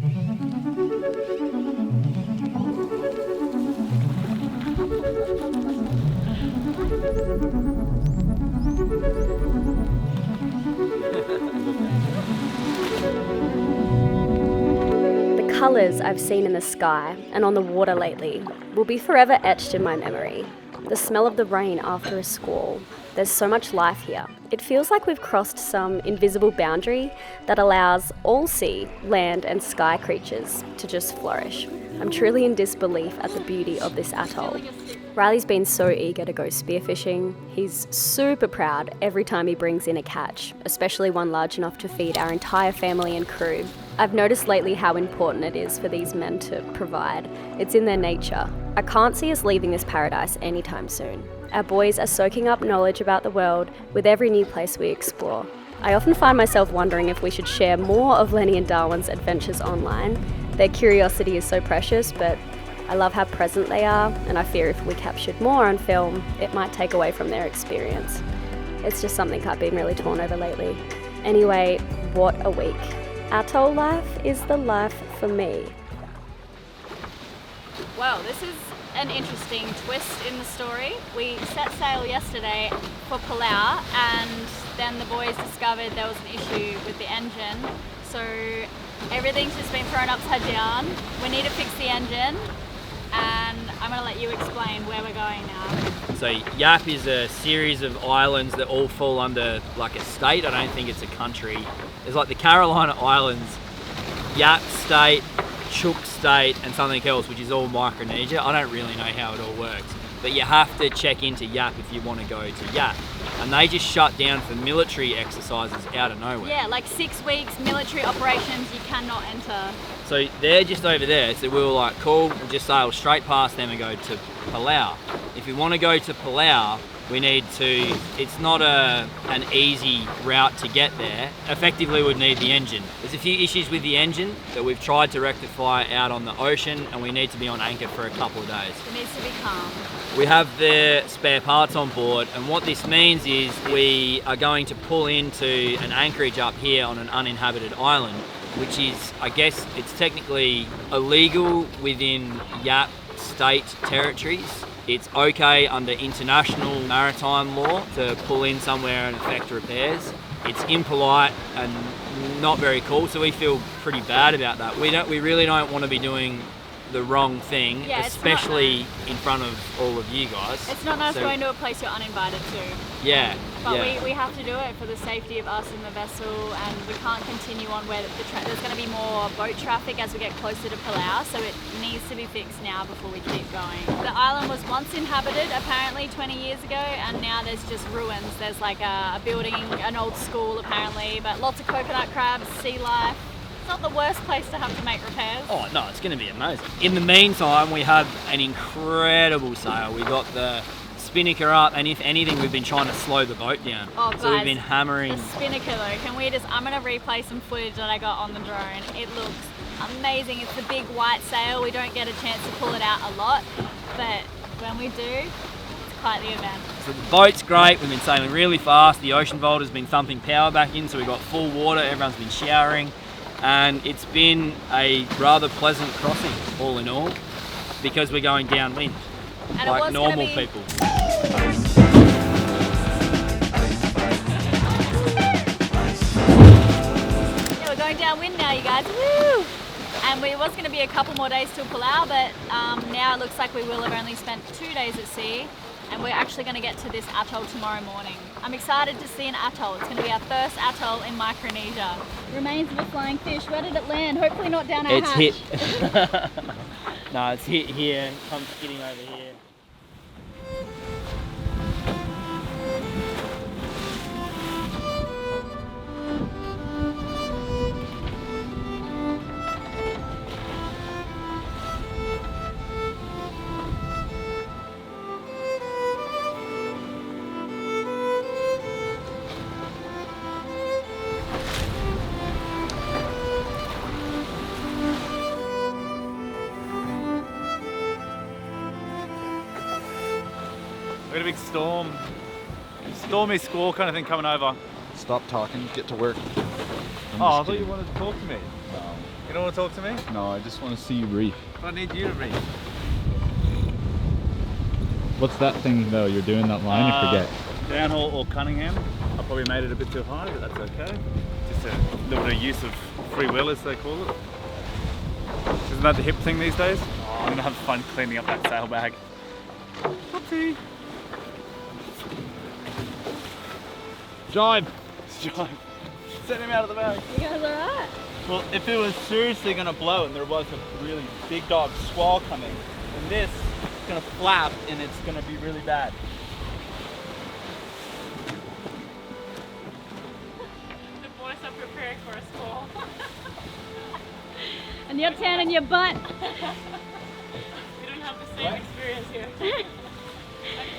The colours I've seen in the sky and on the water lately will be forever etched in my memory. The smell of the rain after a squall. There's so much life here. It feels like we've crossed some invisible boundary that allows all sea, land and sky creatures to just flourish. I'm truly in disbelief at the beauty of this atoll. Riley's been so eager to go spearfishing. He's super proud every time he brings in a catch, especially one large enough to feed our entire family and crew. I've noticed lately how important it is for these men to provide. It's in their nature. I can't see us leaving this paradise anytime soon. Our boys are soaking up knowledge about the world with every new place we explore. I often find myself wondering if we should share more of Lenny and Darwin's adventures online. Their curiosity is so precious, but I love how present they are, and I fear if we captured more on film, it might take away from their experience. It's just something I've been really torn over lately. Anyway, what a week. Atoll life is the life for me. Well, this is an interesting twist in the story. We set sail yesterday for Palau, and then the boys discovered there was an issue with the engine. So everything's just been thrown upside down. We need to fix the engine, and I'm going to let you explain where we're going now. So Yap is a series of islands that all fall under like a state. I don't think it's a country. There's like the Carolina Islands, Yap State, Chook State and something else, which is all Micronesia. I don't really know how it all works, but you have to check into Yap if you want to go to Yap. And they just shut down for military exercises out of nowhere. Yeah, like 6 weeks, military operations, you cannot enter. So they're just over there, so we were like, cool, we'll just sail straight past them and go to Palau. If we want to go to Palau, we need to, it's not an easy route to get there. Effectively, we'd need the engine. There's a few issues with the engine that we've tried to rectify out on the ocean, and we need to be on anchor for a couple of days. It needs to be calm. We have the spare parts on board, and what this means is we are going to pull into an anchorage up here on an uninhabited island, which is, I guess, it's technically illegal within Yap state territories. It's okay under international maritime law to pull in somewhere and effect repairs. It's impolite and not very cool, so we feel pretty bad about that. We really don't want to be doing the wrong thing, yeah, especially in front of all of you guys. It's not nice going to a place you're uninvited to. Yeah. But yeah. we have to do it for the safety of us and the vessel, and we can't continue on where there's going to be more boat traffic as we get closer to Palau, so it needs to be fixed now before we keep going. The island was once inhabited, apparently 20 years ago, and now there's just ruins. There's like a building, an old school apparently, but lots of coconut crabs, sea life. It's not the worst place to have to make repairs. Oh no, it's going to be amazing. In the meantime, we have an incredible sail. We got the spinnaker up, and if anything, we've been trying to slow the boat down. Oh, guys, so we've been hammering. The spinnaker though, I'm going to replay some footage that I got on the drone. It looks amazing. It's the big white sail. We don't get a chance to pull it out a lot, but when we do, it's quite the event. So the boat's great. We've been sailing really fast. The ocean vault has been thumping power back in, so we've got full water. Everyone's been showering. And it's been a rather pleasant crossing, all in all, because we're going downwind, and like normal people. Yeah, we're going downwind now, you guys. Woo! And it was going to be a couple more days till Palau, but now it looks like we will have only spent 2 days at sea, and we're actually going to get to this atoll tomorrow morning. I'm excited to see an atoll. It's going to be our first atoll in Micronesia. Remains of a flying fish. Where did it land? Hopefully not down our hatch. It's hit. No, it's hit here. Come skidding over here. We had a big storm, stormy squall kind of thing coming over. Stop talking, get to work. Oh, I thought you wanted to talk to me. You don't want to talk to me? No, I just want to see you reef. I need you to reef. What's that thing though? You're doing that line, I forget. Downhaul or Cunningham. I probably made it a bit too high, but that's okay. Just a little bit of use of free will, as they call it. Isn't that the hip thing these days? Oh, I'm gonna have fun cleaning up that sailbag. Whoopsie. Jibe! Jibe. Send him out of the bag. You guys alright? Well, if it was seriously going to blow and there was a really big dog squall coming, then this is going to flap and it's going to be really bad. The boys are preparing for a squall. And you're tanning your butt. We don't have the same experience here.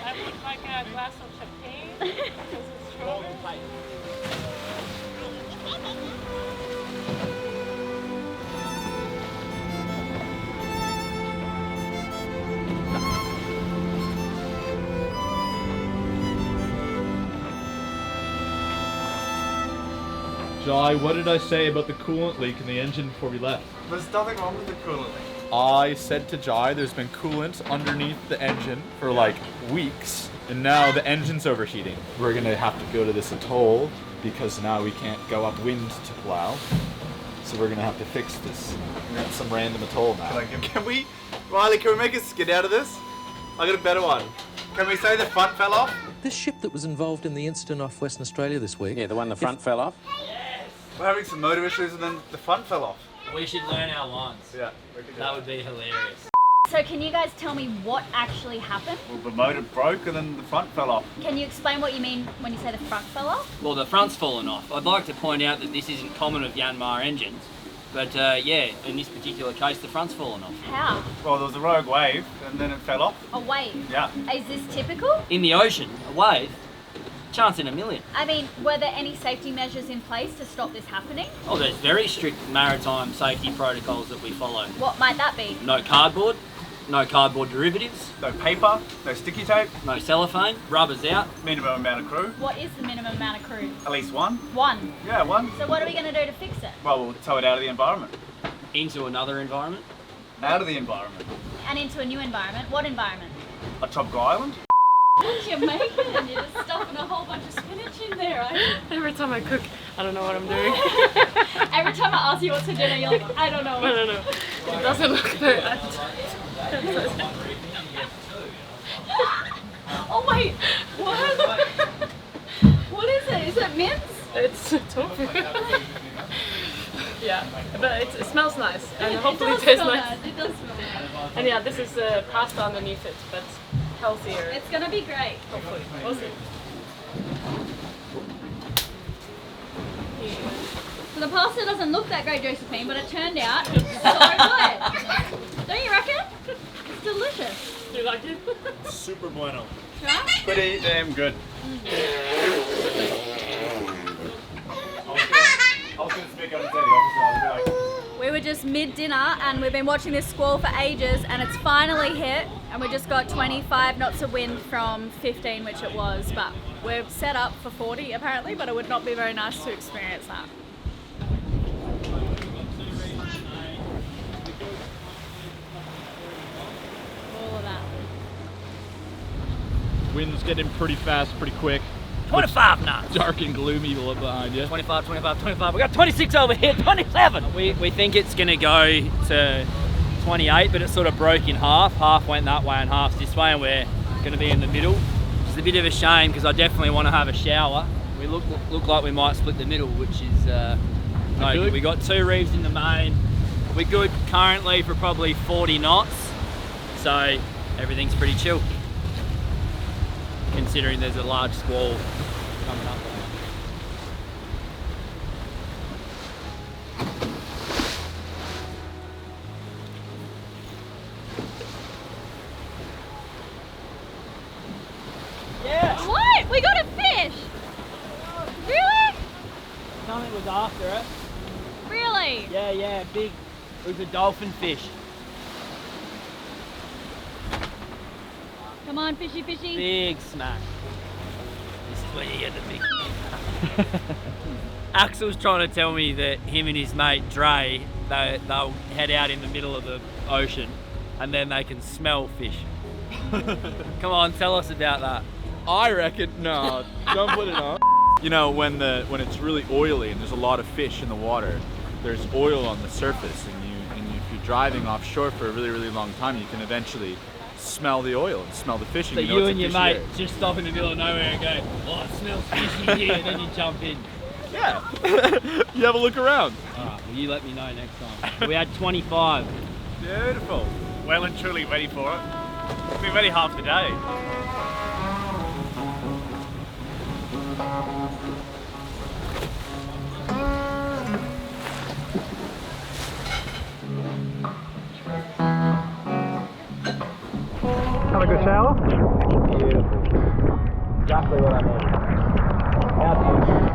I would like a glass of champagne because it's stronger. Jai, what did I say about the coolant leak in the engine before we left? There's nothing wrong with the coolant leak. I said to Jai there's been coolant underneath the engine for like weeks, and now the engine's overheating. We're gonna have to go to this atoll because now we can't go upwind to plow. So we're gonna have to fix this. We're at some random atoll now. Can we, Riley, can we make a skid out of this? I got a better one. Can we say the front fell off? This ship that was involved in the incident off Western Australia this week. Yeah, the one the front fell off. We're having some motor issues and then the front fell off. We should learn our lines. Yeah, we could do That would be hilarious. So can you guys tell me what actually happened? Well, the motor broke and then the front fell off. Can you explain what you mean when you say the front fell off? Well, the front's fallen off. I'd like to point out that this isn't common with Yanmar engines, but yeah, in this particular case, the front's fallen off. How? Well, there was a rogue wave and then it fell off. A wave? Yeah. Is this typical? In the ocean, a wave, chance in a million. I mean, were there any safety measures in place to stop this happening? Oh, there's very strict maritime safety protocols that we follow. What might that be? No cardboard derivatives, No paper, no sticky tape, no cellophane, rubber's out. minimum amount of crew. What is the minimum amount of crew? At least one. One. Yeah, one. So what are we going to do to fix it? Well, we'll tow it out of the environment. Into another environment. Out of the environment. And into a new environment? What environment? A tropical island. What you're making and you're just stuffing a whole bunch of spinach in there, are you? Every time I cook, I don't know what I'm doing. Every time I ask you what's for dinner, you're like, I don't know. I don't know. It doesn't look very Oh wait, what? What is it? Is it mince? It's tofu. Yeah, but it smells nice and hopefully it it does tastes smell nice. nice. It does smell nice. And yeah, this is pasta underneath it, but healthier. It's gonna be great. Hopefully, we'll see. So the pasta doesn't look that great, Josephine, but it turned out so good. Don't you reckon? It's delicious. Do you like it? Super bueno. Right? Pretty damn good. I was going to speak on the opposite. We were just mid-dinner and we've been watching this squall for ages and it's finally hit and we just got 25 knots of wind from 15, which it was, but we're set up for 40 apparently, but it would not be very nice to experience that. All of that. Wind's getting pretty fast, pretty quick. 25 knots. Dark and gloomy behind you. 25, 25, 25. We got 26 over here, 27. We think it's going to go to 28, but it sort of broke in half. Half went that way and half this way, and we're going to be in the middle. Which is a bit of a shame because I definitely want to have a shower. We look like we might split the middle, which is no good. We got 2 reefs in the main. We're good currently for probably 40 knots, so everything's pretty chill, considering there's a large squall coming up. Yeah! What? We got a fish! Really? Something was after it. Really? Yeah, big. It was a dolphin fish. Come on, fishy, fishy. Big smack. This is where you get the big. Axel's trying to tell me that him and his mate Dre, they'll head out in the middle of the ocean and then they can smell fish. Come on, tell us about that. I reckon, no, don't put it on. You know, when it's really oily and there's a lot of fish in the water, there's oil on the surface, and if you're driving offshore for a really, really long time, you can eventually smell the oil and smell the fish. So you and your mate just stop in the middle of nowhere and go, oh, it smells fishy here, and then you jump in. Yeah. You have a look around. Alright, well you let me know next time. We had 25. Beautiful. Well and truly ready for it. We've been ready half the day. Have a good shower? Beautiful. Exactly what I need. How beautiful.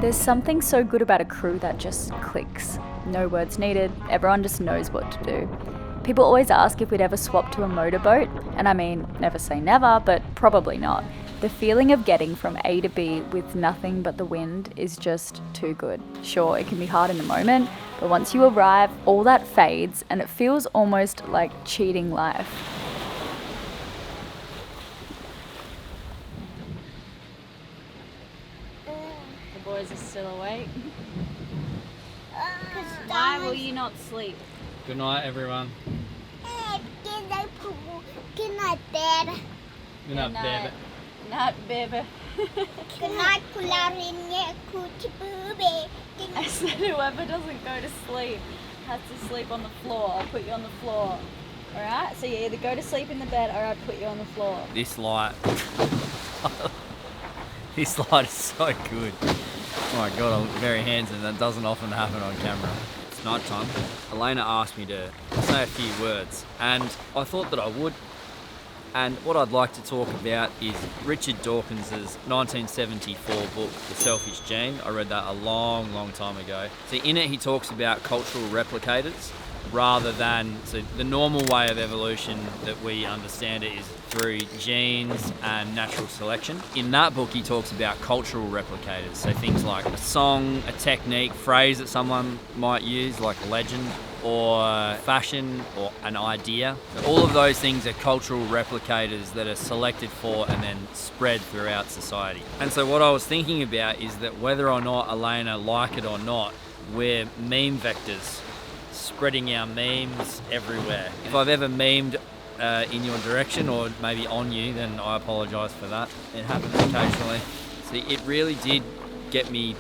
There's something so good about a crew that just clicks. No words needed, everyone just knows what to do. People always ask if we'd ever swap to a motorboat, and I mean, never say never, but probably not. The feeling of getting from A to B with nothing but the wind is just too good. Sure, it can be hard in the moment, but once you arrive, all that fades, and it feels almost like cheating life. The boys are still awake. Why will you not sleep? Good night, everyone. Good night, Dad. Good night, baby. Not baby. Good night, Kularinya Kutibube. I said whoever doesn't go to sleep has to sleep on the floor. I'll put you on the floor. Alright? So you either go to sleep in the bed or I put you on the floor. This light. This light is so good. Oh my god, I'm very handsome. That doesn't often happen on camera. It's night time. Elena asked me to say a few words, and I thought that I would. And what I'd like to talk about is Richard Dawkins's 1974 book, The Selfish Gene. I read that a long, long time ago. So in it, he talks about cultural replicators rather than, so the normal way of evolution that we understand it is through genes and natural selection. In that book, he talks about cultural replicators. So things like a song, a technique, phrase that someone might use, like a legend, or fashion, or an idea. All of those things are cultural replicators that are selected for and then spread throughout society. And so what I was thinking about is that whether or not Elena like it or not, we're meme vectors, spreading our memes everywhere. If I've ever memed in your direction or maybe on you, then I apologise for that. It happens occasionally. So it really did get me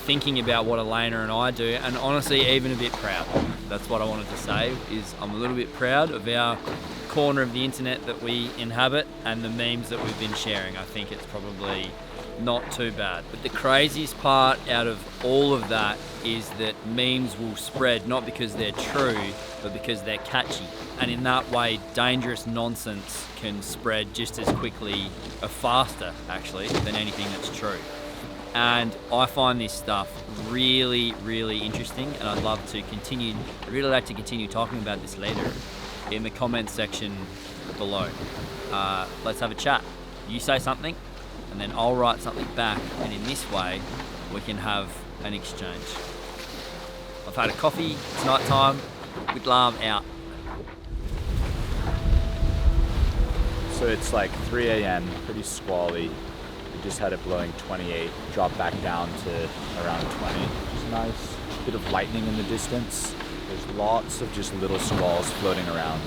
thinking about what Elena and I do, and honestly even a bit proud. That's what I wanted to say, is I'm a little bit proud of our corner of the internet that we inhabit and the memes that we've been sharing. I think it's probably not too bad. But the craziest part out of all of that is that memes will spread not because they're true, but because they're catchy. And in that way, dangerous nonsense can spread just as quickly, or faster actually, than anything that's true. And I find this stuff really, really interesting, and I'd really like to continue talking about this later in the comments section below. Let's have a chat. You say something, and then I'll write something back, and in this way, we can have an exchange. I've had a coffee, it's night time, good love out. So it's like 3 a.m., pretty squally. We just had it blowing 28, dropped back down to around 20, which is nice. Bit of lightning in the distance. There's lots of just little squalls floating around,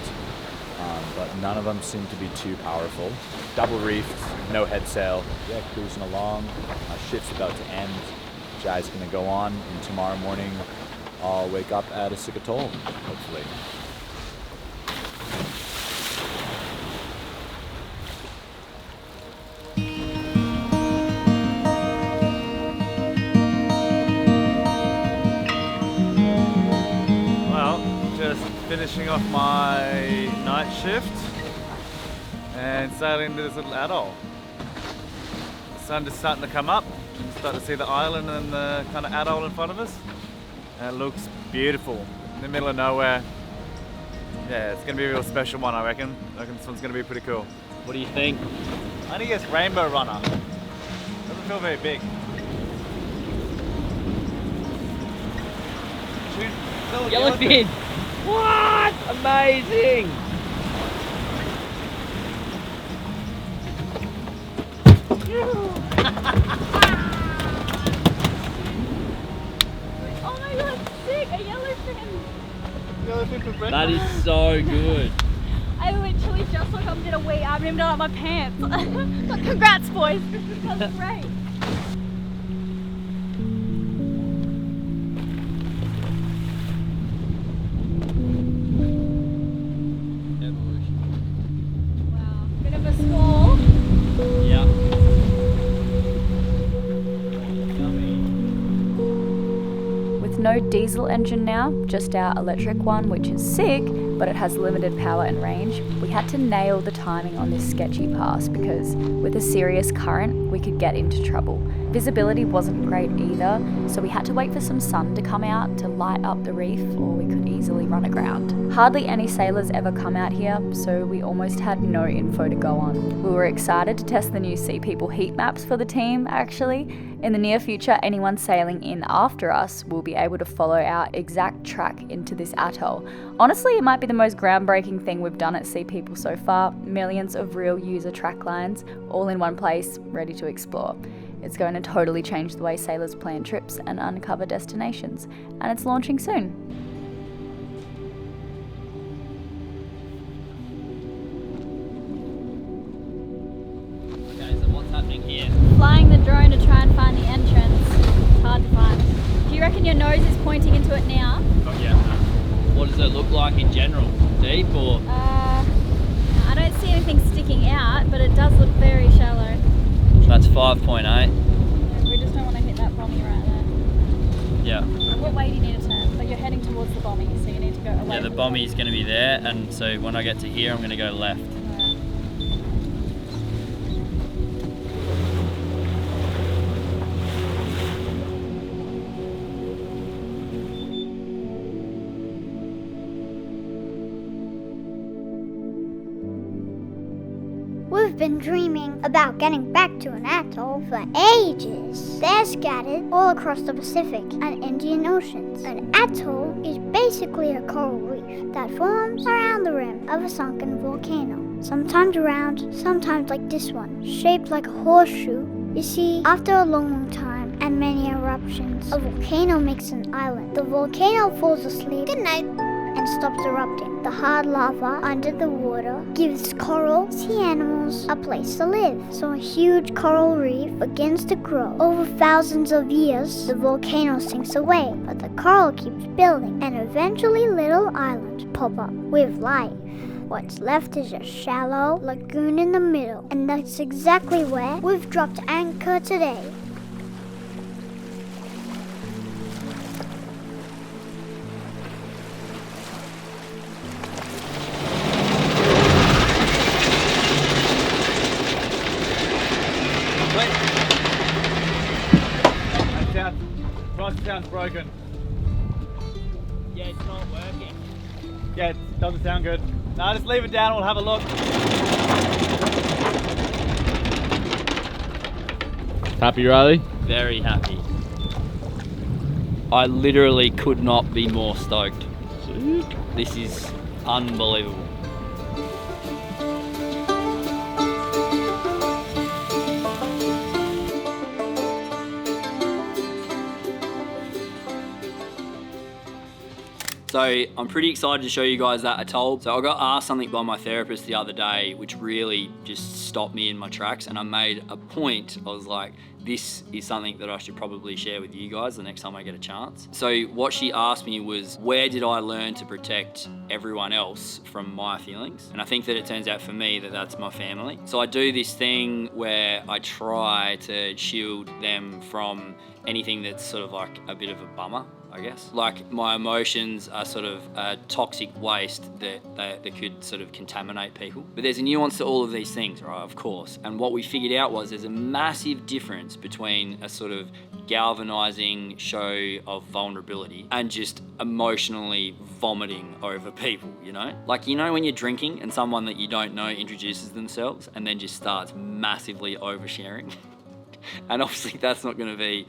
but none of them seem to be too powerful. Double reefed, no head sail. Yeah, cruising along. My shift's about to end. Jai's gonna go on, and tomorrow morning I'll wake up at a sick atoll, hopefully. Well, just finishing off my night shift. and sailing into this little atoll. The sun just starting to come up. Start to see the island and the kind of atoll in front of us. And it looks beautiful in the middle of nowhere. Yeah, it's gonna be a real special one, I reckon. I reckon this one's gonna be pretty cool. What do you think? I think it's Rainbow Runner. Doesn't feel very big. Yellowfin! What? Amazing! Oh my god, sick! A yellowfin! That is so good. I literally just woke up and did a wee. I haven't even done it my pants. But congrats, boys. That's great. Wow, bit of a squall. Yeah. With no diesel engine now, just our electric one, which is sick, but it has limited power and range, we had to nail the timing on this sketchy pass because with a serious current, we could get into trouble. Visibility wasn't great either, so we had to wait for some sun to come out to light up the reef, or we could easily run aground. Hardly any sailors ever come out here, so we almost had no info to go on. We were excited to test the new Sea People heat maps for the team, actually. In the near future, anyone sailing in after us will be able to follow our exact track into this atoll. Honestly, it might be the most groundbreaking thing we've done at Sea People so far. Millions of real user track lines, all in one place, ready to explore. It's going to totally change the way sailors plan trips and uncover destinations, and it's launching soon. Okay, so what's happening here? Flying the drone to try and find the entrance. It's hard to find. Do you reckon your nose is pointing into it now? Not yet. What does it look like in general? Deep or? I don't see anything sticking out, but it does look very shallow. That's 5.8. Yeah, we just don't want to hit that bommy right there. Yeah. What way do you need to turn? But you're heading towards the bommy, so you need to go away. Yeah, the bommy is going to be there, and so when I get to here, I'm going to go left. We've been dreaming about getting back to an atoll for ages. They're scattered all across the Pacific and Indian Oceans. An atoll is basically a coral reef that forms around the rim of a sunken volcano. Sometimes round, sometimes like this one, shaped like a horseshoe. You see, after a long time and many eruptions, a volcano makes an island. The volcano falls asleep. Good night. And stops erupting. The hard lava under the water gives coral, sea animals, a place to live. So a huge coral reef begins to grow. Over thousands of years, the volcano sinks away, but the coral keeps building, and eventually little islands pop up with life. What's left is a shallow lagoon in the middle, and that's exactly where we've dropped anchor today. Sounds broken. Yeah, it's not working. Yeah, it doesn't sound good. No, just leave it down, we'll have a look. Happy, Riley? Very happy. I literally could not be more stoked. This is unbelievable. So I'm pretty excited to show you guys that atoll. So I got asked something by my therapist the other day, which really just stopped me in my tracks, and I made a point. I was like, this is something that I should probably share with you guys the next time I get a chance. So what she asked me was, where did I learn to protect everyone else from my feelings? And I think that it turns out for me that that's my family. So I do this thing where I try to shield them from anything that's sort of like a bit of a bummer. I guess. Like, my emotions are sort of a toxic waste that could sort of contaminate people. But there's a nuance to all of these things, right, of course. And what we figured out was there's a massive difference between a sort of galvanizing show of vulnerability and just emotionally vomiting over people, you know? Like, you know when you're drinking and someone that you don't know introduces themselves and then just starts massively oversharing? And obviously that's not going to be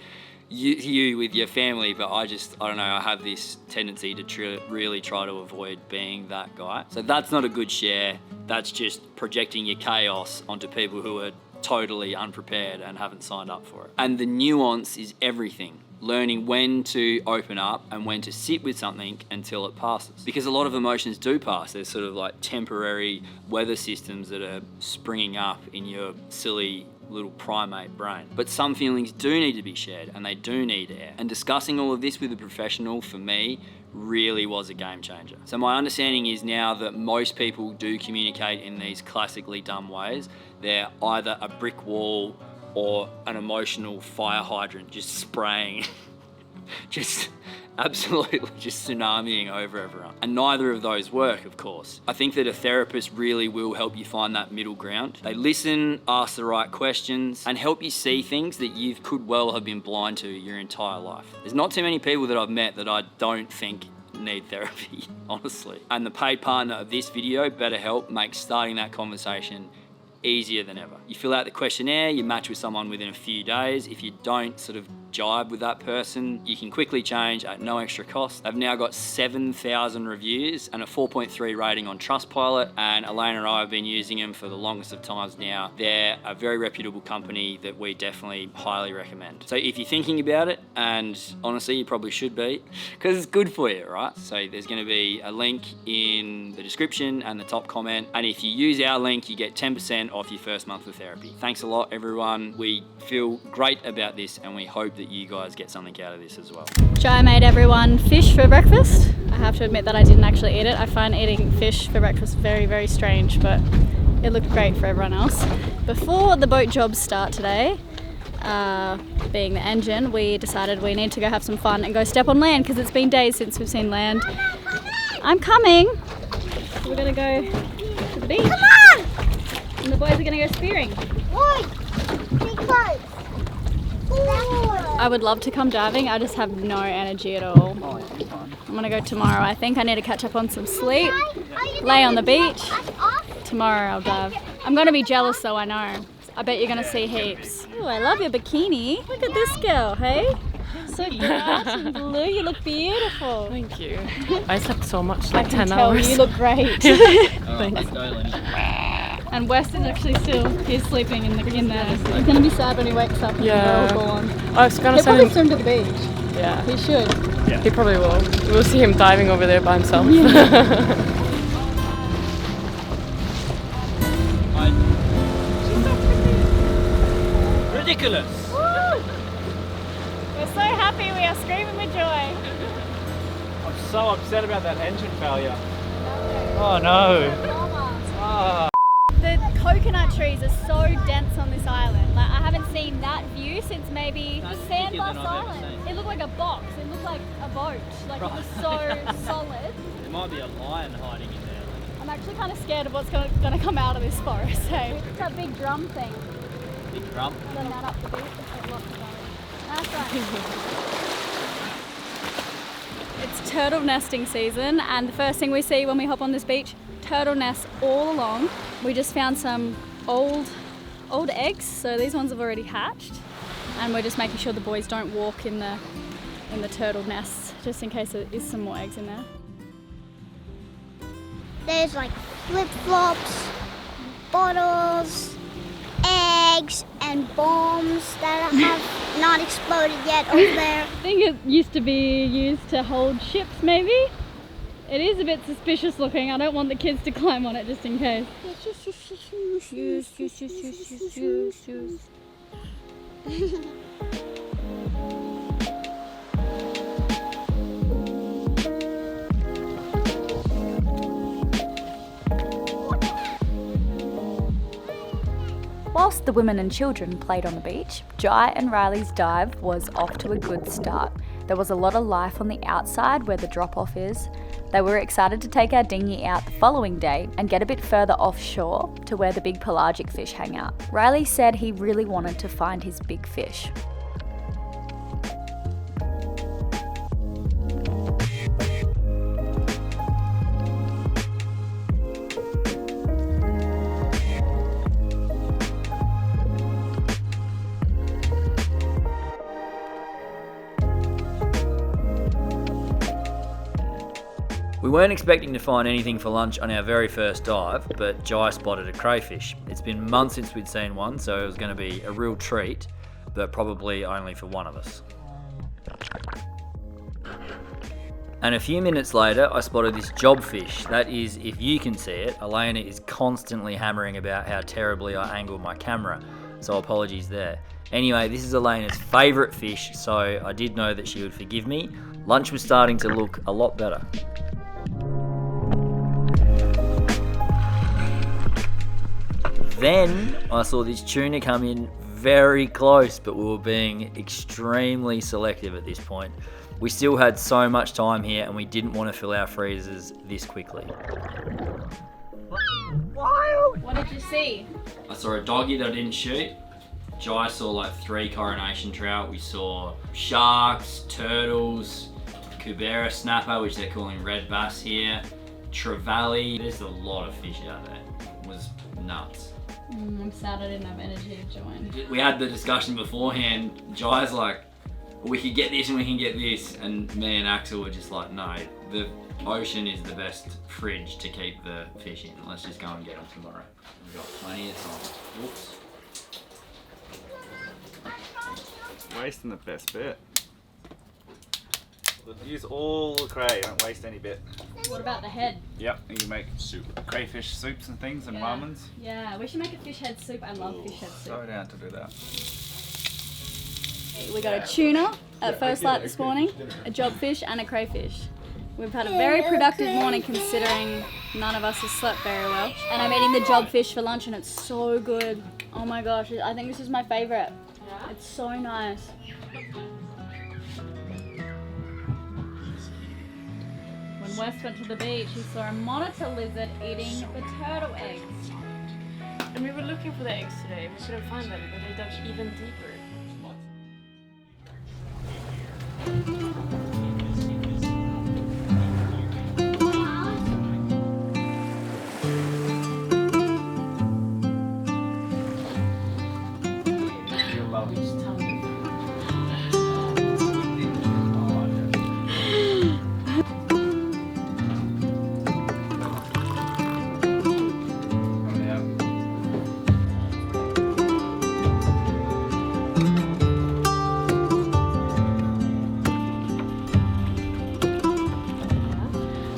you with your family, but I don't know, I have this tendency to really try to avoid being that guy. So that's not a good share. That's just projecting your chaos onto people who are totally unprepared and haven't signed up for it. And the nuance is everything. Learning when to open up and when to sit with something until it passes. Because a lot of emotions do pass. There's sort of like temporary weather systems that are springing up in your silly little primate brain. But some feelings do need to be shared and they do need air. And discussing all of this with a professional, for me, really was a game changer. So my understanding is now that most people do communicate in these classically dumb ways. They're either a brick wall or an emotional fire hydrant just spraying, just absolutely just tsunamiing over everyone. And neither of those work, of course. I think that a therapist really will help you find that middle ground. They listen, ask the right questions, and help you see things that you could well have been blind to your entire life. There's not too many people that I've met that I don't think need therapy, honestly. And the paid partner of this video, BetterHelp, makes starting that conversation easier than ever. You fill out the questionnaire, you match with someone within a few days. If you don't sort of jibe with that person, you can quickly change at no extra cost. They've now got 7,000 reviews and a 4.3 rating on Trustpilot, and Elaine and I have been using them for the longest of times now. They're a very reputable company that we definitely highly recommend. So if you're thinking about it, and honestly you probably should be, because it's good for you, right? So there's going to be a link in the description and the top comment, and if you use our link you get 10% off your first month of therapy. Thanks a lot, everyone. We feel great about this and we hope that you guys get something out of this as well. Jai made everyone fish for breakfast. I have to admit that I didn't actually eat it. I find eating fish for breakfast very, very strange, but it looked great for everyone else. Before the boat jobs start today, being the engine, we decided we need to go have some fun and go step on land because it's been days since we've seen land. I'm coming! We're gonna go to the beach. Come on! And the boys are gonna go spearing. Oi! Be close. I would love to come diving, I just have no energy at all. I'm gonna go tomorrow. I think I need to catch up on some sleep, lay on the beach. Tomorrow I'll dive. I'm gonna be jealous though, I know. I bet you're gonna see heaps. Oh, I love your bikini. Look at this girl, hey? So bright and blue, you look beautiful. Thank you. I slept so much, like 10 Tell hours. You look great. Thanks. And West is actually he's sleeping in there. He's gonna be sad when he wakes up and we're all gone. I was gonna He'll send probably him. swim to the beach. Yeah. He should. Yeah. He probably will. We'll see him diving over there by himself. Ridiculous! We're so happy, we are screaming with joy. I'm so upset about that engine failure. Oh no. The coconut trees are so dense on this island. Like, I haven't seen that view since maybe Sandblast Island. It looked like a box. It looked like a boat. Like it was so solid. There might be a lion hiding in there. I'm actually kind of scared of what's going to come out of this forest. Hey, it's that big drum thing. Big drum. Then that up the beach. There's lots of them. That's right. It's turtle nesting season, and the first thing we see when we hop on this beach, turtle nests all along. We just found some old eggs, so these ones have already hatched, and we're just making sure the boys don't walk in the turtle nests, just in case there is some more eggs in there. There's like flip-flops, bottles, eggs, and bombs that have not exploded yet over there. I think it used to be used to hold ships, maybe? It is a bit suspicious looking. I don't want the kids to climb on it just in case. Whilst the women and children played on the beach, Jai and Riley's dive was off to a good start. There was a lot of life on the outside where the drop-off is. They were excited to take our dinghy out the following day and get a bit further offshore to where the big pelagic fish hang out. Riley said he really wanted to find his big fish. We weren't expecting to find anything for lunch on our very first dive, but Jai spotted a crayfish. It's been months since we'd seen one, so it was going to be a real treat, but probably only for one of us. And a few minutes later, I spotted this jobfish. That is, if you can see it, Elayna is constantly hammering about how terribly I angled my camera, so apologies there. Anyway, this is Elayna's favourite fish, so I did know that she would forgive me. Lunch was starting to look a lot better. Then I saw this tuna come in very close, but we were being extremely selective at this point. We still had so much time here and we didn't want to fill our freezers this quickly. Wild! What did you see? I saw a doggy that I didn't shoot. Jai saw like 3 coronation trout. We saw sharks, turtles, Kubera snapper, which they're calling red bass here, trevally. There's a lot of fish out there. It was nuts. I'm sad I didn't have energy to join. We had the discussion beforehand. Jai's like, we could get this and we can get this, and me and Axel were just like, no, the ocean is the best fridge to keep the fish in. Let's just go and get them tomorrow. We've got plenty of time. Whoops. Wasting the best bit. Use all the cray, don't waste any bit. What about the head? Yep, you can make soup, crayfish soups and things and ramens. Yeah, we should make a fish head soup. I love fish head soup. So down to do that. We got a tuna at first light this morning, a jobfish and a crayfish. We've had a very productive morning considering none of us has slept very well. And I'm eating the jobfish for lunch and it's so good. Oh my gosh, I think this is my favourite. Yeah? It's so nice. When Wes went to the beach, he saw a monitor lizard eating the turtle eggs. And we were looking for the eggs today. We couldn't find them, but they dug even deeper.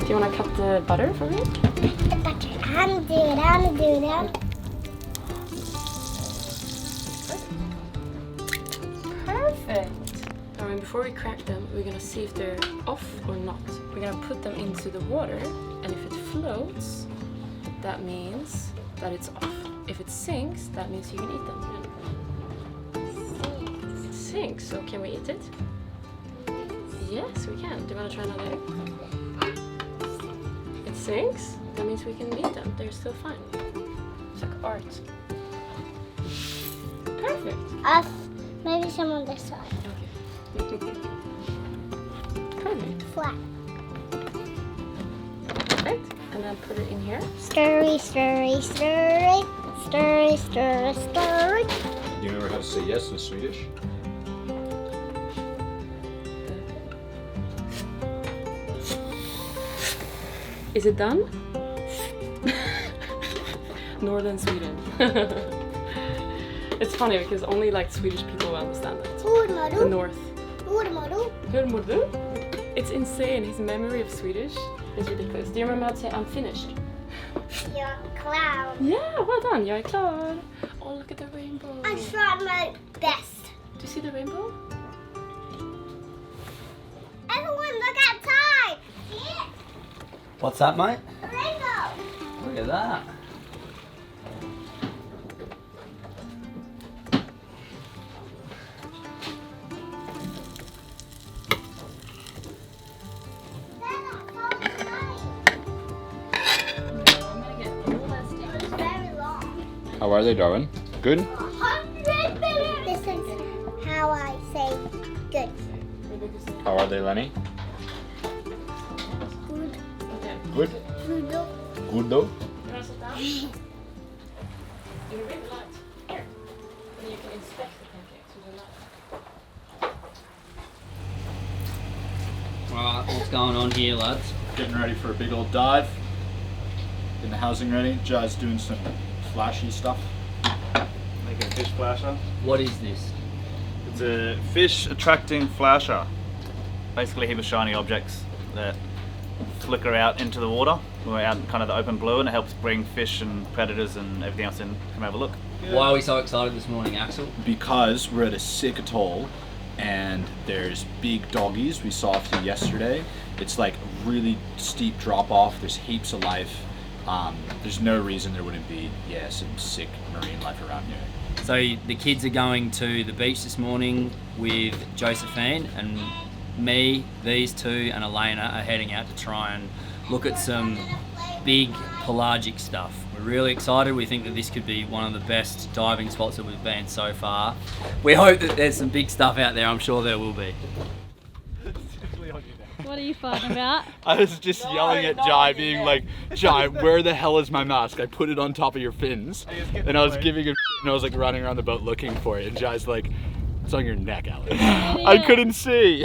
Do you want to cut the butter for me? I'm doing it. Perfect. Now, before we crack them, we're gonna see if they're off or not. We're gonna put them into the water, and if it floats, that means that it's off. If it sinks, that means you can eat them. It sinks, so can we eat it? Yes, we can. Do you want to try another egg? It sinks, that means we can eat them. They're still fine. It's like art. Perfect. Us, maybe some on this side. Okay. Perfect. Flat. Perfect. And then put it in here. Stirry, stirry, stirry, stirry, stirry, stirry. You remember how to say yes in Swedish? Is it done? Northern Sweden. It's funny because only like Swedish people understand that. The north. Hur mår du? It's insane. His memory of Swedish is ridiculous. Do you remember how to say I'm finished? You're a clown. Yeah, well done. Jag är klar. Oh, look at the rainbow. I tried my best. Do you see the rainbow? Everyone, look outside. See it? What's that, mate? A rainbow. Look at that. are they, Darwin? Good? 100 million. This is how I say good. How are they, Lenny? Good. Good? Good. Good though? Alright, what's going on here, lads? Getting ready for a big old dive. Getting the housing ready. Jai's doing some flashy stuff. Making a fish flasher. What is this? It's a fish attracting flasher. Basically a heap of shiny objects that flicker out into the water. We're out in kind of the open blue, and it helps bring fish and predators and everything else in. Come have a look. Why are we so excited this morning, Axel? Because we're at a sick atoll and there's big doggies. We saw a few yesterday. It's like a really steep drop off. There's heaps of life. There's no reason there wouldn't be, some sick marine life around here. So the kids are going to the beach this morning with Josephine, and me, these two, and Elena are heading out to try and look at some big pelagic stuff. We're really excited. We think that this could be one of the best diving spots that we've been so far. We hope that there's some big stuff out there. I'm sure there will be. What are you fighting about? I was just yelling at Jai, being like, Jai, where the hell is my mask? I put it on top of your fins. And I was giving him and I was like running around the boat looking for it. And Jai's like, it's on your neck, Alex. I couldn't see.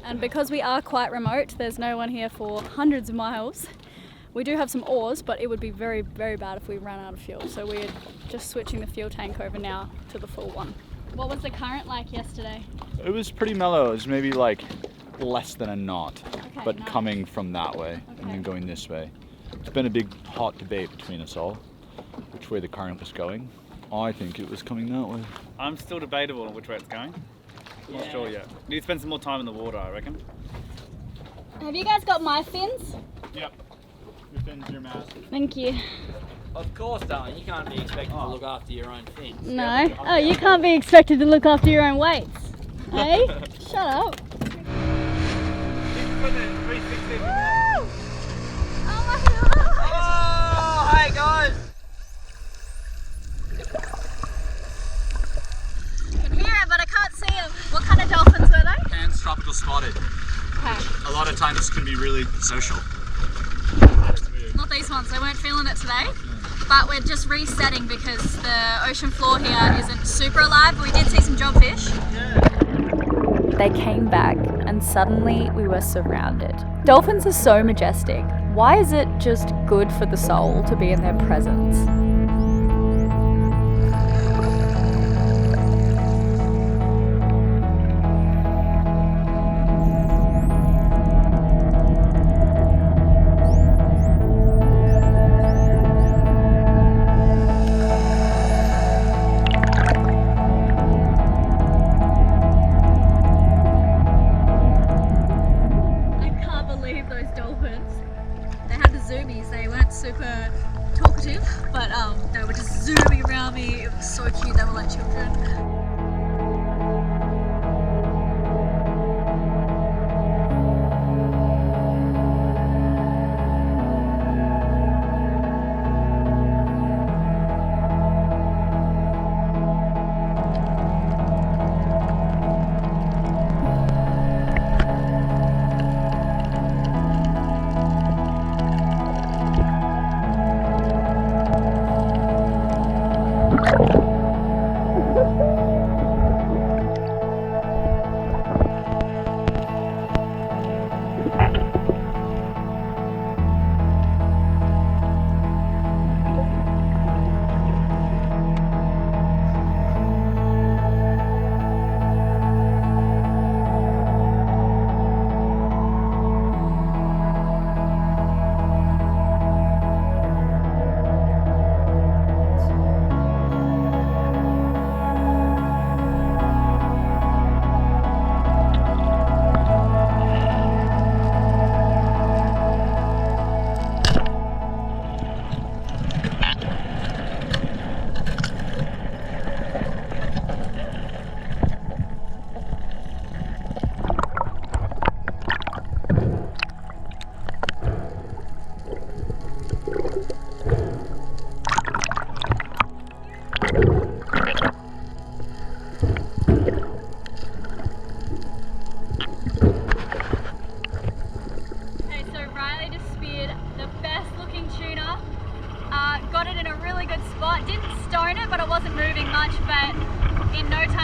And because we are quite remote, there's no one here for hundreds of miles. We do have some oars, but it would be very, very bad if we ran out of fuel. So we're just switching the fuel tank over now to the full one. What was the current like yesterday? It was pretty mellow. It was maybe like less than a knot, but nice. coming from that way and then going this way. It's been a big hot debate between us all, which way the current was going. I think it was coming that way. I'm still debatable on which way it's going. Not sure yet. Need to spend some more time in the water, I reckon. Have you guys got my fins? Yep. Your fins, your mask. Thank you. Of course, darling. You can't be expected to look after your own fins. No. Oh, you can't be expected to look after your own weights. Hey? Shut up. Oh, hey guys! I can hear it, but I can't see them. What kind of dolphins were they? Pan's tropical spotted. Okay. A lot of times can be really social. Not these ones, they weren't feeling it today. But we're just resetting because the ocean floor here isn't super alive. We did see some jobfish. They came back and suddenly we were surrounded. Dolphins are so majestic. Why is it just good for the soul to be in their presence? Those dolphins, they had the zoomies, they weren't super talkative, but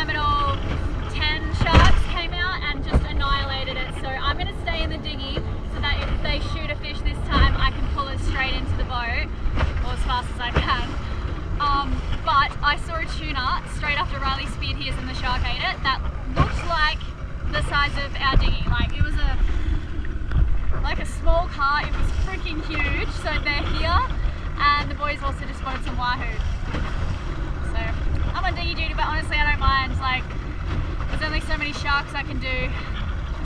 time it all 10 sharks came out and just annihilated it. So I'm going to stay in the dinghy so that if they shoot a fish this time, I can pull it straight into the boat, or as fast as I can. But I saw a tuna straight after Riley speared his and the shark ate it that looked like the size of our dinghy. Like it was like a small car. It was freaking huge. So they're here, and the boys also just spotted some wahoo. So I'm on dinghy duty, but honestly I don't mind. Like there's only so many sharks I can do,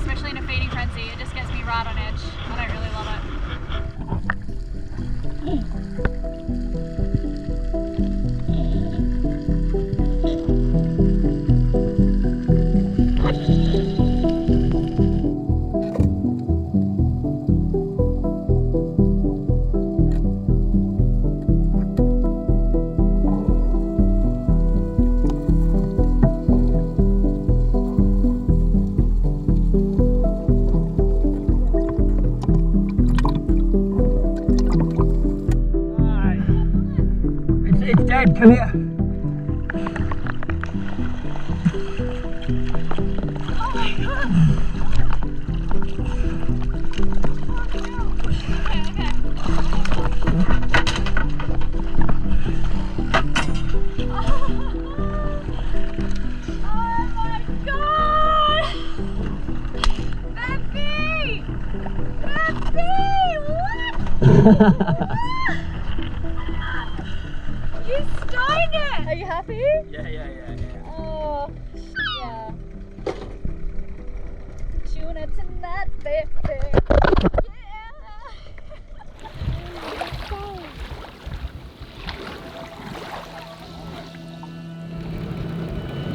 especially in a feeding frenzy. It just gets me right on edge. I don't really love it. Dad, come here. You stoned it! Are you happy? Yeah. Oh, yeah. Tuna tonight, baby. Yeah!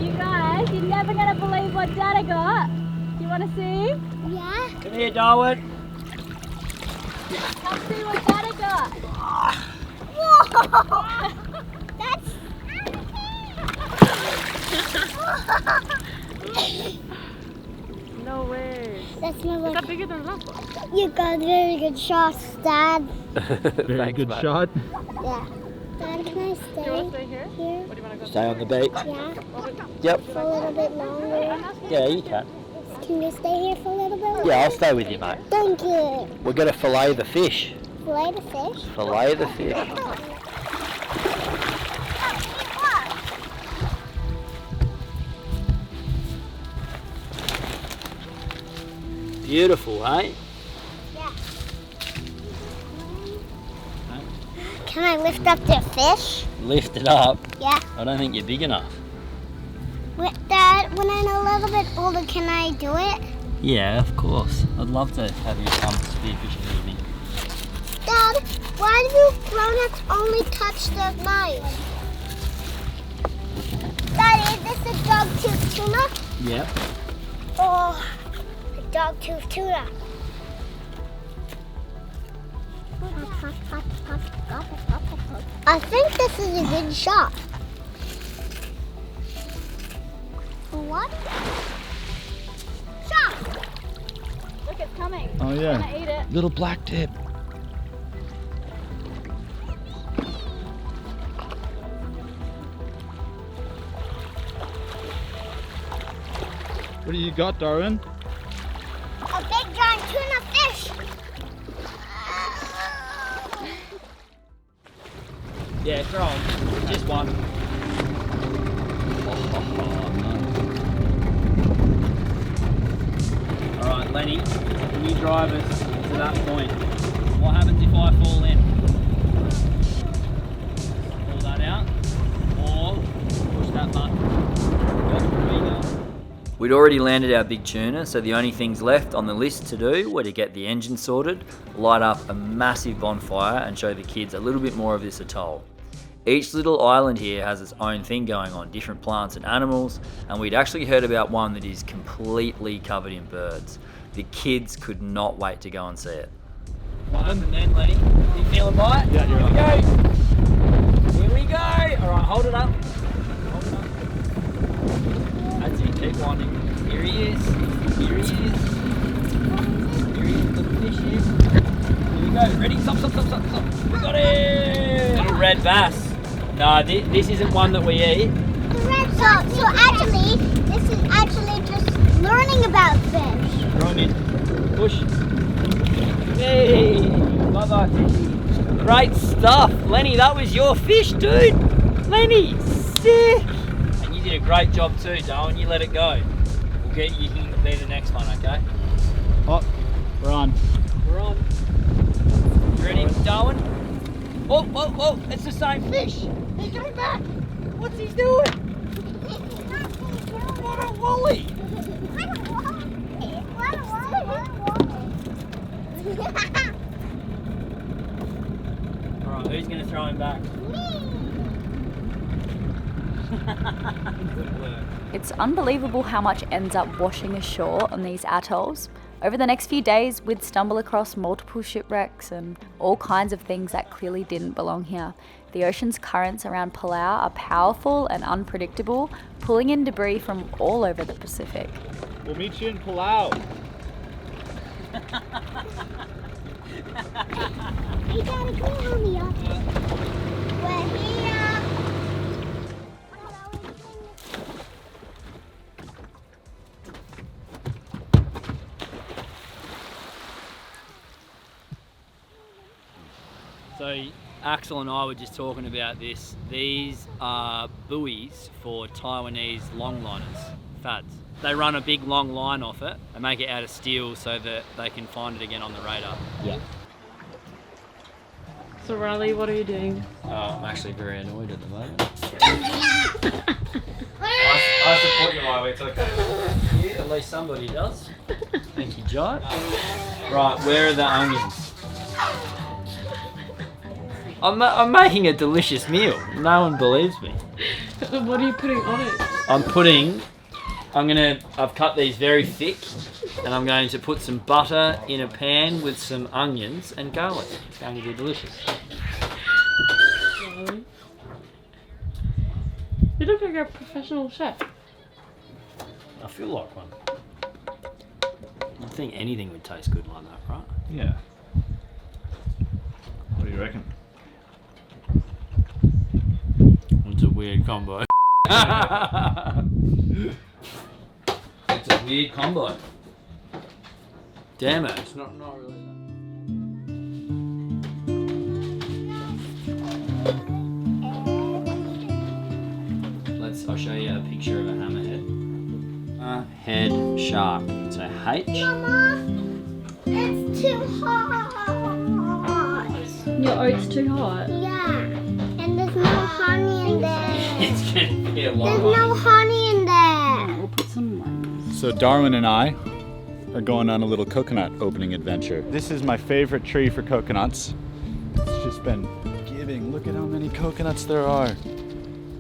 You guys, you're never gonna believe what Dada got. Do you wanna see? Yeah. Come here, Darwin. Come see what Dada got. Whoa! That's No way. that's not Is like that bigger than that one? you got very good shots, Dad. Very good shot. Yeah. Dad, can I Do you stay want to stay here? here? Or do you want to go? Stay on the beach. Yeah. Yep. For a little bit longer. Yeah, you can. Can you stay here for a little bit? Yeah, I'll stay with you, mate. Thank you. We're gonna fillet the fish. Fillet the fish. Fillet the fish. Beautiful, eh? Yeah. Can I lift up the fish? Lift it up. Yeah. I don't think you're big enough. Wait, Dad, when I'm a little bit older, can I do it? Yeah, of course. I'd love to have you come spearfishing with me. Dad, why do you grown-ups only touch the knife? Daddy, is this a dog-tooth tuna? Yep. Oh, a dog-tooth tuna. I think this is a good shot. What? Shot! Look, it's coming. Oh It's yeah. gonna eat it. Little black tip. What do you got, Darwin? A big giant tuna fish. Yeah, throw on. Just one. Alright, Lenny, can you drive us to that point? What happens if I fall in? Pull that out, or push that button. We'd already landed our big tuna, so the only things left on the list to do were to get the engine sorted, light up a massive bonfire and show the kids a little bit more of this atoll. Each little island here has its own thing going on, different plants and animals, and we'd actually heard about one that is completely covered in birds. The kids could not wait to go and see it. What happened then, Lenny? You feeling right? Yeah, you're Here we go! Here we go! Alright, hold it up. Hold it up. That's it, keep winding. Here he is. Here he is. Here he is, look at the fish here. Here we go, ready? Stop. We got it! Little red bass. No, this isn't one that we eat. The red So actually, this is actually just learning about fish. Throw him in. Push. Hey, bye-bye fishy. Great stuff. Lenny, that was your fish, dude. Lenny, sick. And you did a great job too, Darwin. You let it go. You can be the next one, okay? Oh, we're on. We're on. You ready, Darwin? Oh, oh, oh, it's the same fish. He's coming back. What's he doing? What a woolly. Alright, who's going to throw him back? Good work. It's unbelievable how much ends up washing ashore on these atolls. Over the next few days, we'd stumble across multiple shipwrecks and all kinds of things that clearly didn't belong here. The ocean's currents around Palau are powerful and unpredictable, pulling in debris from all over the Pacific. We'll meet you in Palau. Hey, Daddy, come here, help me up. We're here. So Axel and I were just talking about this. These are buoys for Taiwanese longliners, fads. They run a big long line off it and make it out of steel so that they can find it again on the radar. Yeah. So Riley, what are you doing? I'm actually very annoyed at the moment. I support you, Riley, it's okay. Yeah, at least somebody does. Thank you, Jai. Right, where are the onions? I'm making a delicious meal. No one believes me. What are you putting on it? I've cut these very thick, and I'm going to put some butter in a pan with some onions and garlic. It's going to be delicious. You look like a professional chef. I feel like one. I think anything would taste good like that, right? Yeah. What do you reckon? It's a weird combo. It's a weird combo. Damn it. It's not really that. I'll show you a picture of a hammerhead. Head shark. So H. Mama, it's too hot. Your oat's too hot. Yeah, and there's no honey in there. It's gonna be a long There's one. no honey in there. We'll put some lemons. So Darwin and I are going on a little coconut opening adventure. This is my favorite tree for coconuts. It's just been giving. Look at how many coconuts there are.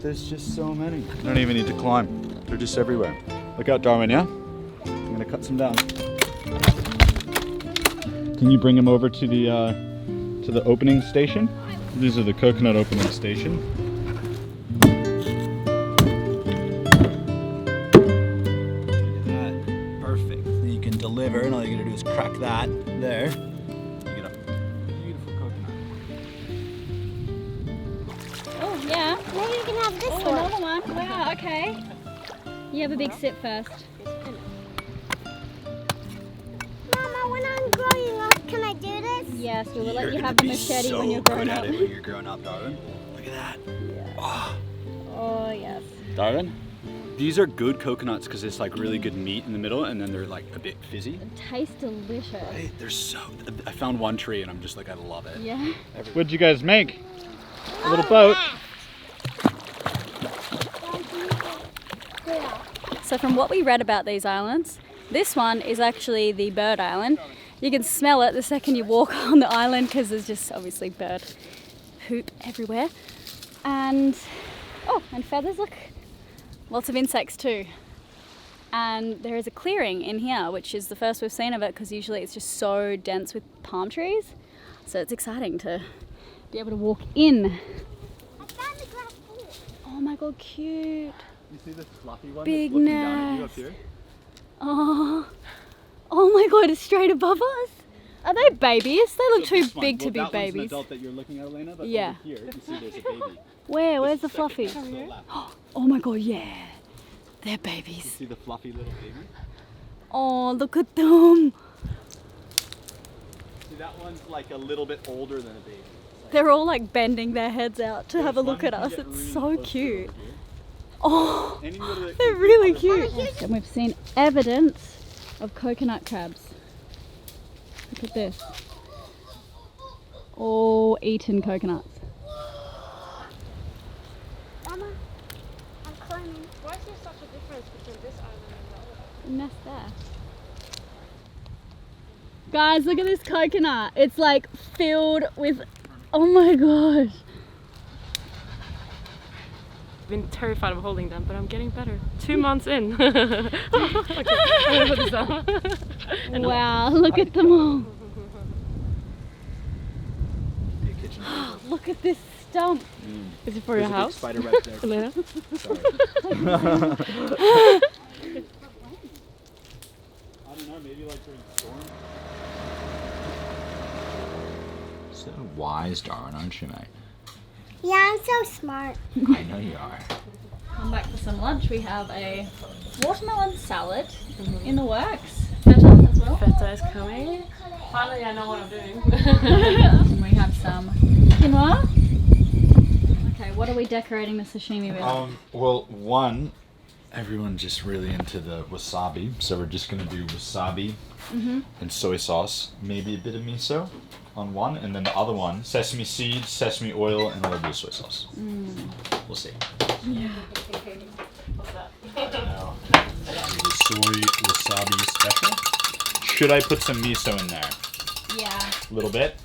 There's just so many. You don't even need to climb. They're just everywhere. Look out, Darwin, yeah? I'm gonna cut some down. Can you bring them over to the opening station? These are the coconut opening station. Perfect. Then you can deliver, and all you gotta do is crack that there. You get a beautiful coconut. Oh, yeah. Now you can have this Oh, one. another one. Wow, okay. You have a big sip first. Mama, when I'm growing up, can I do this? Yes, we will You're let you gonna have the be machete so when you're grown good up. at it when you're grown up, Darwin. Look at that. Oh, yes. Darwin, these are good coconuts because it's like really good meat in the middle, and then they're like a bit fizzy. It tastes delicious. Right? They're so. I found one tree, and I'm just like, I love it. Yeah. What'd you guys make? A little boat. So from what we read about these islands, this one is actually the bird island. You can smell it the second you walk on the island because there's just obviously bird poop everywhere. And, oh, and feathers, look. Lots of insects too. And there is a clearing in here, which is the first we've seen of it because usually it's just so dense with palm trees. So it's exciting to be able to walk in. I found the grass pool. Oh my God, cute. You see this fluffy one Big that's looking down at you up nest. here? Oh my God, it's straight above us. Are they babies? They look too This one- big to well, be that one's an babies. adult that you're looking at, Elena, but Yeah. over here you see there's a baby. Where? Where's the fluffy? Lap. Oh my god, yeah. They're You babies. see the fluffy little baby? Oh, look at them. See, that one's like a little bit older than a baby. They're all like bending their heads out to have a look at us. It's so cute. Oh, they're really cute. And we've seen evidence of coconut crabs. Look at this. All eaten coconuts. Mama, I'm climbing. Why is there such a difference between this island and the other? Nest there. Guys, look at this coconut. It's like filled with, oh my gosh. I've been terrified of holding them, but I'm getting better. 2 months in. Okay, I'm gonna put this down. Wow, look at them all. Look at this stump. Is it for your house? Spider right there. Elena? Sorry. I don't know, maybe like during storm. So wise, Darwin, aren't you, mate? Yeah, I'm so smart. I know you are. Come back for some lunch. We have a watermelon salad in the works. Feta as well. Feta is coming. Finally, I know what I'm doing. And we have some quinoa. Okay, what are we decorating the sashimi with? Well, one, everyone's just really into the wasabi, so we're just gonna do wasabi and soy sauce, maybe a bit of miso on one, and then the other one, sesame seeds, sesame oil, and a little bit of soy sauce. We'll see. Yeah. The soy wasabi special. Should I put some miso in there? Yeah. A little bit?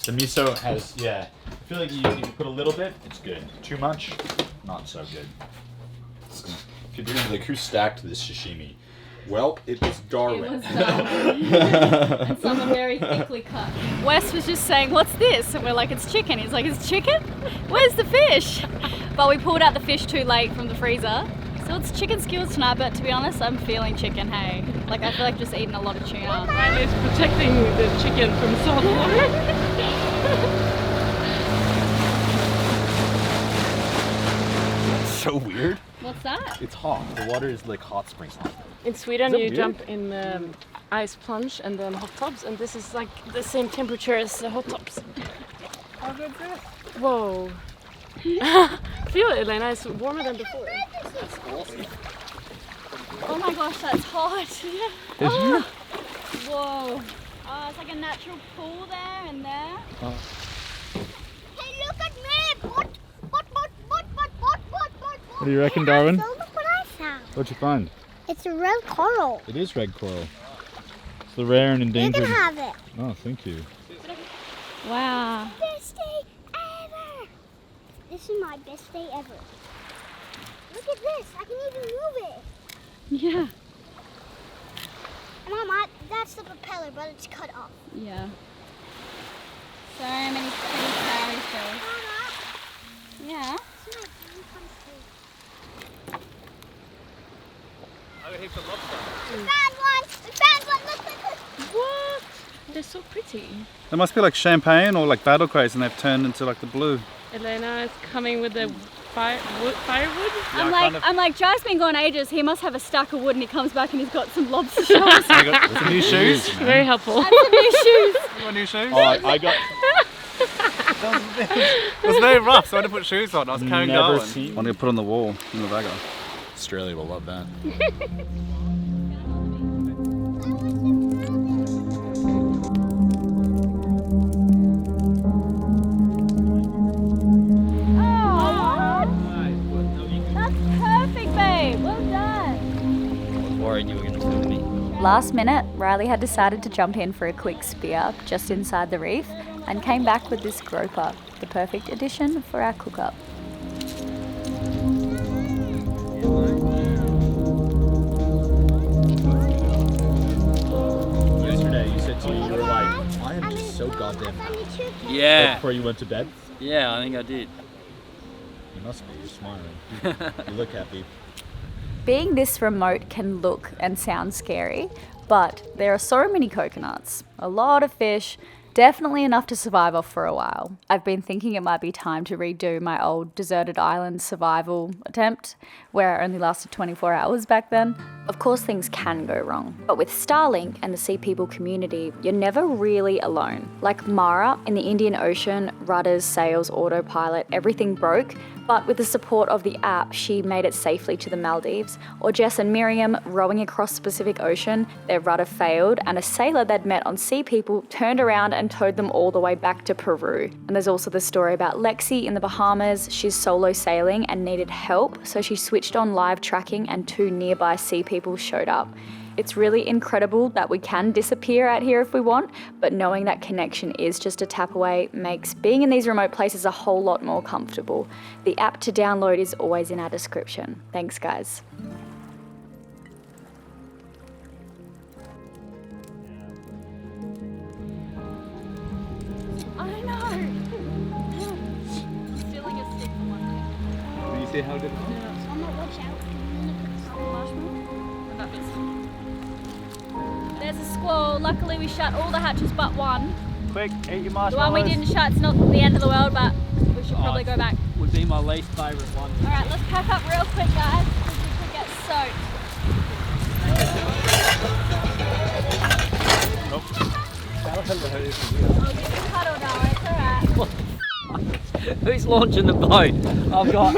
The miso has, yeah, I feel like if you put a little bit, it's good. Too much, not so good. If you're doing like, who stacked this sashimi? Well, it was Darwin. And some are very thickly cut. Wes was just saying, what's this? And we're like, it's chicken. He's like, it's chicken? Where's the fish? But we pulled out the fish too late from the freezer. So it's chicken skewers tonight, but to be honest, I'm feeling chicken, hey. Like, I feel like just eating a lot of tuna. Riley is protecting the chicken from salt water. So weird. What's that? It's hot. The water is like hot springs hot. In Sweden, Is that you weird? jump in ice plunge and then hot tubs, and this is like the same temperature as the hot tubs. Whoa. Feel it, Elena. It's warmer than before. That's awesome. Oh my gosh, that's hot. Oh. Whoa. Oh, it's like a natural pool there and there. Hey, look at me! What? What do you reckon, Darwin? So look what I found. What'd you find? It's a red coral. It is red coral. It's the rare and You endangered. can have it. Oh, thank you. Wow. Best day ever. This is my best day ever. Look at this. I can even move it. Yeah. Mama, that's the propeller, but it's cut off. Yeah. So many pretty fairy tales. Mama, Yeah. this is my dream come true. I got heaps of lobster. We found one. We found one. Look. What? They're so pretty. They must be like champagne or like battle crates, and they've turned into like the blue. Elena is coming with the firewood. I'm like, Jai's been gone ages. He must have a stack of wood, and he comes back and he's got some lobster shells. I got some new shoes. Very helpful. And some new shoes. You want new shoes? Oh, I got. It was very rough, so I had to put shoes on. I was carrying Never going. seen- I'm gonna put on the wall in the bagger. Australia will love that. That's perfect, babe. Well done. I was worried you were going to film me. Last minute, Riley had decided to jump in for a quick spear just inside the reef and came back with this groper, the perfect addition for our cook-up. Yesterday, you said to me, you were like, I am just so goddamn happy. Yeah. Before you went to bed? Yeah, I think I did. You must be. You're smiling. You look happy. Being this remote can look and sound scary, But there are so many coconuts, a lot of fish, definitely enough to survive off for a while. I've been thinking it might be time to redo my old deserted island survival attempt, where I only lasted 24 hours back then. Of course things can go wrong, but with Starlink and the Sea People community, you're never really alone. Like Mara in the Indian Ocean, rudders, sails, autopilot, everything broke, but with the support of the app, she made it safely to the Maldives. Or Jess and Miriam rowing across the Pacific Ocean, their rudder failed and a sailor they'd met on Sea People turned around and towed them all the way back to Peru. And there's also the story about Lexi in the Bahamas. She's solo sailing and needed help, so she switched on live tracking and 2 nearby Sea People showed up. It's really incredible that we can disappear out here if we want, but knowing that connection is just a tap away makes being in these remote places a whole lot more comfortable. The app to download is always in our description. Thanks, guys. I know. Stealing a stick for one. Do you see how good it is? There's a squall. Luckily we shut all the hatches but one. Quick, eat your The marshmallows. one we didn't shut, it's not the end of the world, but we should probably go back. Would be my least favourite one. Alright, let's pack up real quick, guys, because we could get soaked. I'll get the cuddle now, it's alright. Who's launching the boat? I've got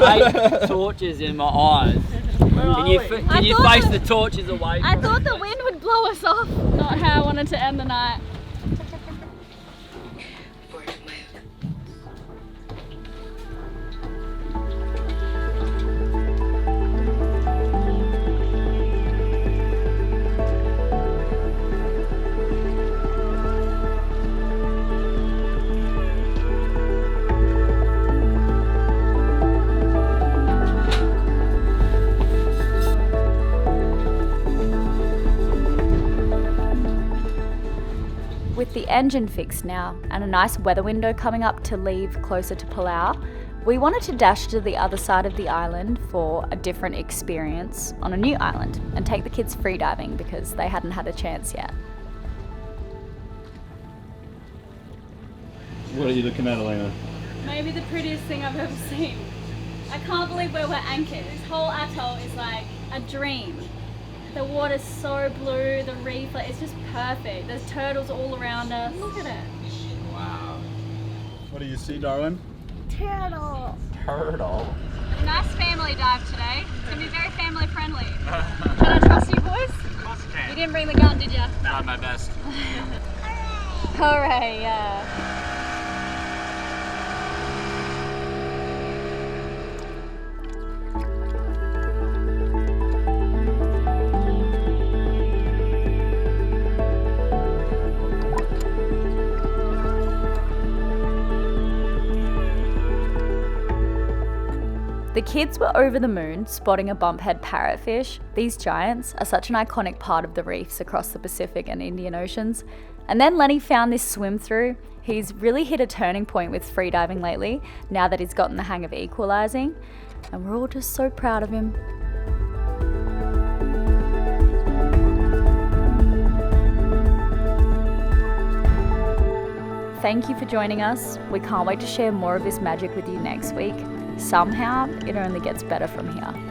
8 torches in my eyes. Can you face the torches away? I thought the wind would blow us off. Not how I wanted to end the night. With the engine fixed now and a nice weather window coming up to leave closer to Palau, we wanted to dash to the other side of the island for a different experience on a new island and take the kids freediving because they hadn't had a chance yet. What are you looking at, Elena? Maybe the prettiest thing I've ever seen. I can't believe where we're anchored. This whole atoll is like a dream. The water's so blue, the reef, it's just perfect. There's turtles all around us. Look at it. Wow. What do you see, Darwin? Turtle. Turtle. Nice family dive today. It's gonna be very family friendly. Can I trust you, boys? Of course you can. You didn't bring the gun, did you? Tried my best. Hooray, yeah. The kids were over the moon spotting a bumphead parrotfish. These giants are such an iconic part of the reefs across the Pacific and Indian Oceans. And then Lenny found this swim through. He's really hit a turning point with freediving lately, now that he's gotten the hang of equalizing. And we're all just so proud of him. Thank you for joining us. We can't wait to share more of this magic with you next week. Somehow, it only gets better from here.